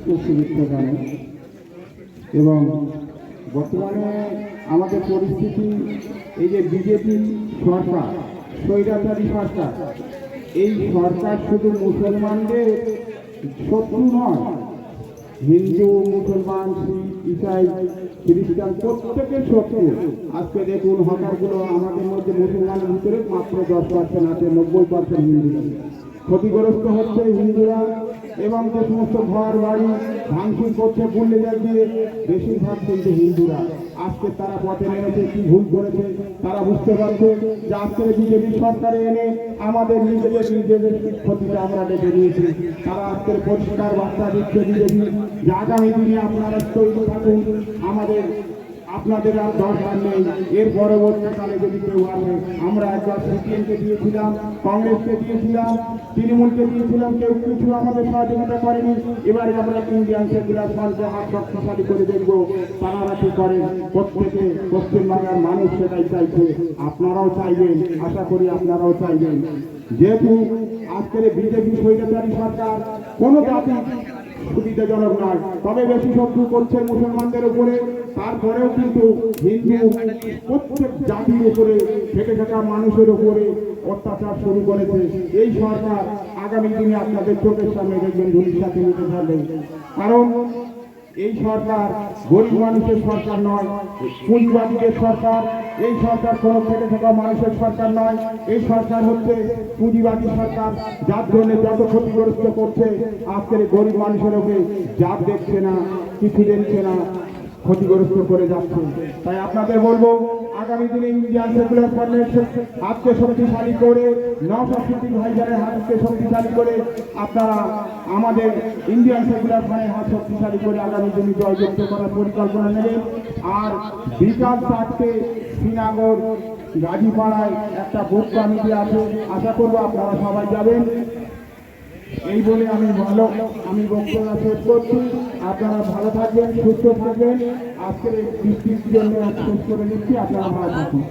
শুভেচ্ছা জানাই। এবং বর্তমানে আমাদের পরিস্থিতি, এই যে বিজেপি সরকার, স্বৈরাচারী সরকার, এই সরকার শুধু মুসলমানদের শত্রু নয়, হিন্দু, মুসলমান, শিখ, ইসাই, খ্রিস্টান প্রত্যেকের শত্রু। আজকে দেখুন হকারগুলো আমাদের মধ্যে মুসলমানের ভিতরে মাত্র 10% আছে, 90% হিন্দু। ক্ষতিগ্রস্ত হচ্ছে হিন্দুরা, এবং যে সমস্ত ঘর বাড়ি ভাঙচুর করছে বুল্ডোজার দিয়ে, বেশিরভাগ কিন্তু হিন্দুরা। আজকে তারা পথে নেমেছে, কি ভুল করেছে তারা বুঝতে পারছে যে আজকের বিজেপি সরকারে এনে আমাদের নিজেদের ক্ষতিটা আমরা ডেকে নিয়েছি। তারা আজকের পরিষ্কার বার্তা দিচ্ছে বিজেপি যে আগামী দিনে আপনারা তৈরি থাকুন, আপনাদের আর দরকার নেই। এর পরবর্তীকালে যদি কেউ আসে, আমরা একবার সিপিএমকে দিয়েছিলাম, কংগ্রেসকে দিয়েছিলাম, তৃণমূলকে দিয়েছিলাম, কেউ কিছু আমাদের সহযোগিতা করেনি। এবারে আমরা ইন্ডিয়ান সেকুলার ফ্রন্টকে হাত শক্তিশালী করে দেখবো তারা কি করেন। প্রত্যেকে পশ্চিমবাংলার মানুষ সেটাই চাইছে, আপনারাও চাইবেন, আশা করি আপনারাও চাইবেন। যেহেতু আজকের বিজেপি স্বৈরাচারী সরকার কোনো জাতি সুবিধাজনক নয়, তবে বেশি শত্রু করছে মুসলমানদের উপরে, তারপরেও কিন্তু হিন্দু প্রত্যেক জাতির উপরে, খেটে থাকা মানুষের উপরে অত্যাচার শুরু করেছে। এই সরকার আগামী দিনে আপনাদের চোখের সামনে দেখবেন ধুলির সাথে নিতে পারবে। কারণ এই সরকার গরিব মানুষের সরকার নয়, পুঁজিবাদীদের সরকার। এই সরকার কোনো খেটে থাকা মানুষের সরকার নয়, এই সরকার হচ্ছে পুঁজিবাদী সরকার, যার জন্য যত ক্ষতিগ্রস্ত করছে আজকের গরিব মানুষের ওকে জাত দেখছে না, কিছু দেখছে না, ক্ষতিগ্রস্ত করে যাচ্ছে। তাই আপনাদের বলবো আগামী দিনে ইন্ডিয়ান সেকুলার ফ্রন্টের হাতকে শক্তিশালী করে, নওশাদ সিদ্দিকী ভাইজানের হাতকে শক্তিশালী করে আপনারা আমাদের ইন্ডিয়ান সেকুলার ফ্রন্টের হাত শক্তিশালী করে আগামী দিনে জয়যুক্ত করার পরিকল্পনা নেবেন। আর বিকাল 4টে শ্রীনগর গাজীপাড়ায় একটা বুথ কমিটি আছে, আশা করবো আপনারা সবাই যাবেন। এই বলে আমি বক্তব্য শেষ করছি। আপনারা ভালো থাকবেন, সুস্থ থাকবেন। আজকের এই বৃষ্টির জন্য শেষ করে নিচ্ছি, আপনারা ভালো থাকুন।